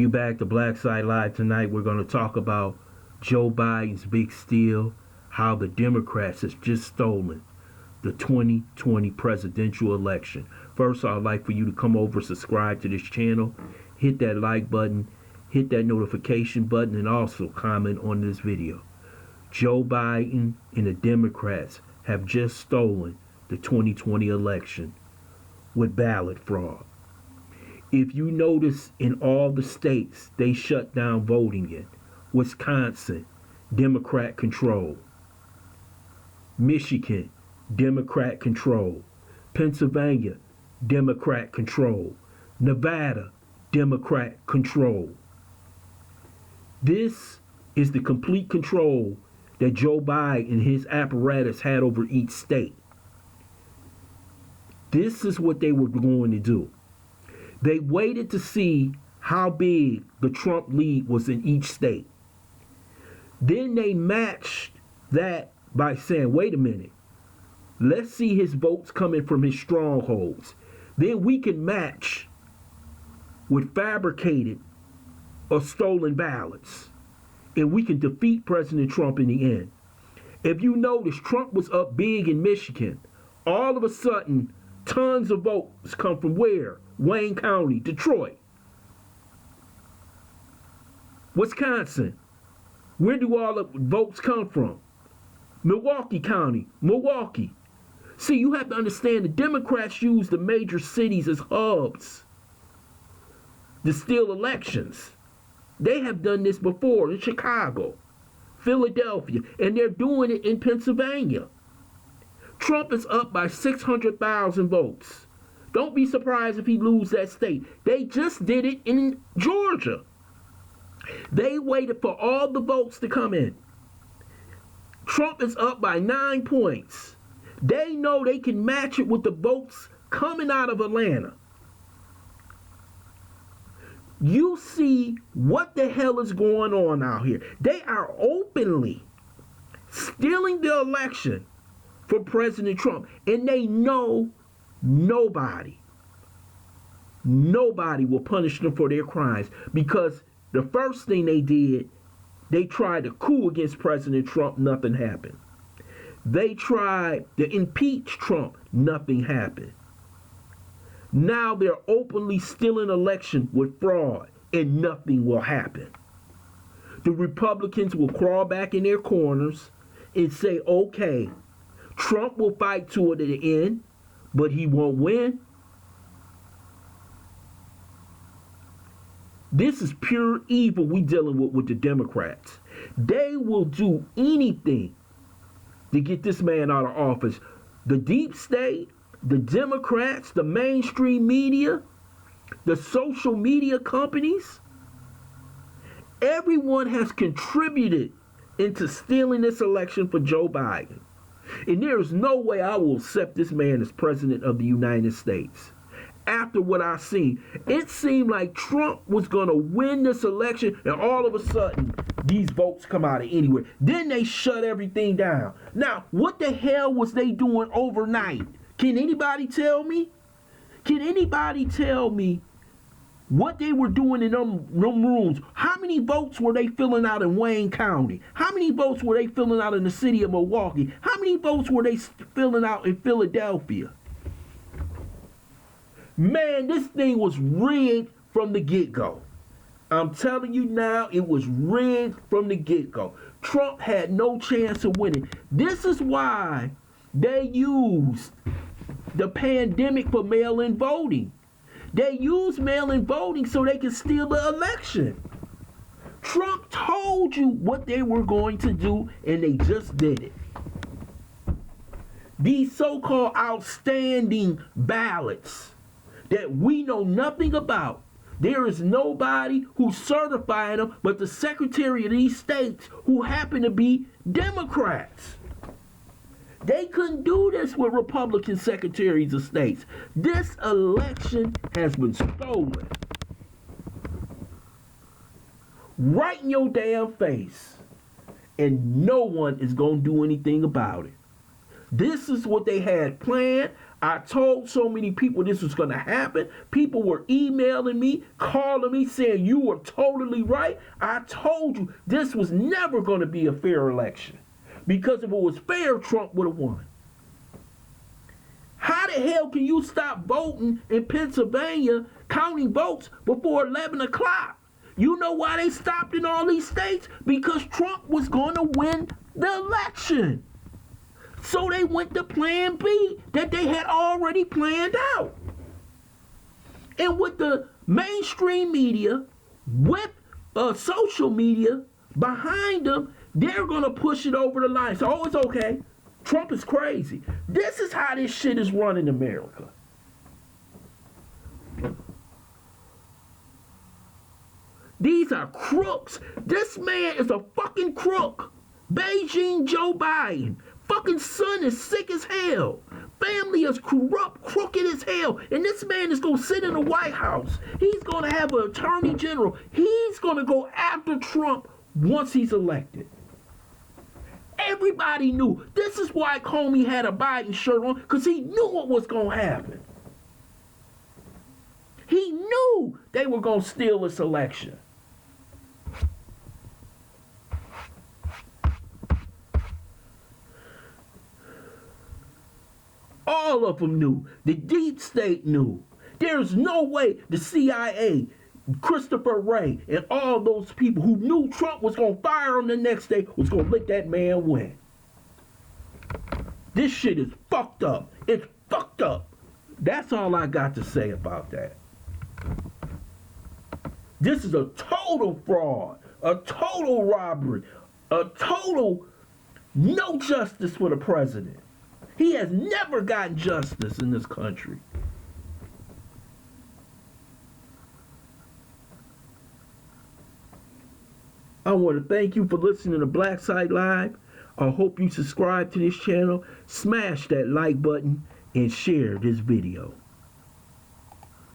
you back to Black Side Live. Tonight we're going to talk about Joe Biden's big steal, how the Democrats has just stolen the 2020 presidential election. First, I'd like for you to come over, subscribe to this channel, hit that like button, hit that notification button, and also comment on this video. Joe Biden and the Democrats have just stolen the 2020 election with ballot fraud. If you notice, in all the states they shut down voting in. Wisconsin, Democrat control. Michigan, Democrat control. Pennsylvania, Democrat control. Nevada, Democrat control. This is the complete control that Joe Biden and his apparatus had over each state. This is what they were going to do. They waited to see how big the Trump lead was in each state. Then they matched that by saying, wait a minute, let's see his votes coming from his strongholds. Then we can match with fabricated or stolen ballots. And we can defeat President Trump in the end. If you notice, Trump was up big in Michigan. All of a sudden, tons of votes come from where? Wayne County, Detroit. Wisconsin. Where do all the votes come from? Milwaukee County, Milwaukee. See, you have to understand the Democrats use the major cities as hubs to steal elections. They have done this before in Chicago, Philadelphia, and they're doing it in Pennsylvania. Trump is up by 600,000 votes. Don't be surprised if he loses that state. They just did it in Georgia. They waited for all the votes to come in. Trump is up by 9 points. They know they can match it with the votes coming out of Atlanta. You see what the hell is going on out here. They are openly stealing the election for President Trump. And they know nobody will punish them for their crimes. Because the first thing they did, they tried to coup against President Trump. Nothing happened. They tried to impeach Trump. Nothing happened. Now they're openly stealing election with fraud, and nothing will happen. The Republicans will crawl back in their corners and say, okay, Trump will fight to it at the end, but he won't win. This is pure evil we dealing with the Democrats. They will do anything to get this man out of office. The deep state, the Democrats, the mainstream media, the social media companies, everyone has contributed into stealing this election for Joe Biden. And there is no way I will accept this man as president of the United States. After what I've seen, it seemed like Trump was going to win this election, and all of a sudden, these votes come out of anywhere. Then they shut everything down. Now, what the hell was they doing overnight? Can anybody tell me? Can anybody tell me what they were doing in them rooms? How many votes were they filling out in Wayne County? How many votes were they filling out in the city of Milwaukee? How many votes were they filling out in Philadelphia? Man, this thing was rigged from the get-go. I'm telling you now, it was rigged from the get-go. Trump had no chance of winning. This is why they used the pandemic for mail-in voting. They used mail-in voting so they could steal the election. Trump told you what they were going to do, and they just did it. These so-called outstanding ballots that we know nothing about. There is nobody who's certifying them but the Secretary of these states who happen to be Democrats. They couldn't do this with Republican secretaries of states. This election has been stolen. Right in your damn face. And no one is going to do anything about it. This is what they had planned. I told so many people this was going to happen. People were emailing me, calling me, saying you were totally right. I told you this was never going to be a fair election. Because if it was fair, Trump would have won. How the hell can you stop voting in Pennsylvania, counting votes before 11 o'clock? You know why they stopped in all these states? Because Trump was going to win the election. So they went to plan B that they had already planned out. And with the mainstream media, with social media behind them, they're going to push it over the line. So, oh, it's okay. Trump is crazy. This is how this shit is run in America. These are crooks. This man is a fucking crook. Beijing Joe Biden. Fucking son is sick as hell. Family is corrupt, crooked as hell. And this man is going to sit in the White House. He's going to have an attorney general. He's going to go after Trump once he's elected. Everybody knew. This is why Comey had a Biden shirt on, because he knew what was going to happen. He knew they were going to steal this election. All of them knew. The deep state knew. There's no way the CIA, Christopher Wray, and all those people who knew Trump was going to fire him the next day was going to let that man win. This shit is fucked up. It's fucked up. That's all I got to say about that. This is a total fraud, a total robbery, a total no justice for the president. He has never gotten justice in this country. I want to thank you for listening to Black Site Live. I hope you subscribe to this channel, smash that like button, and share this video.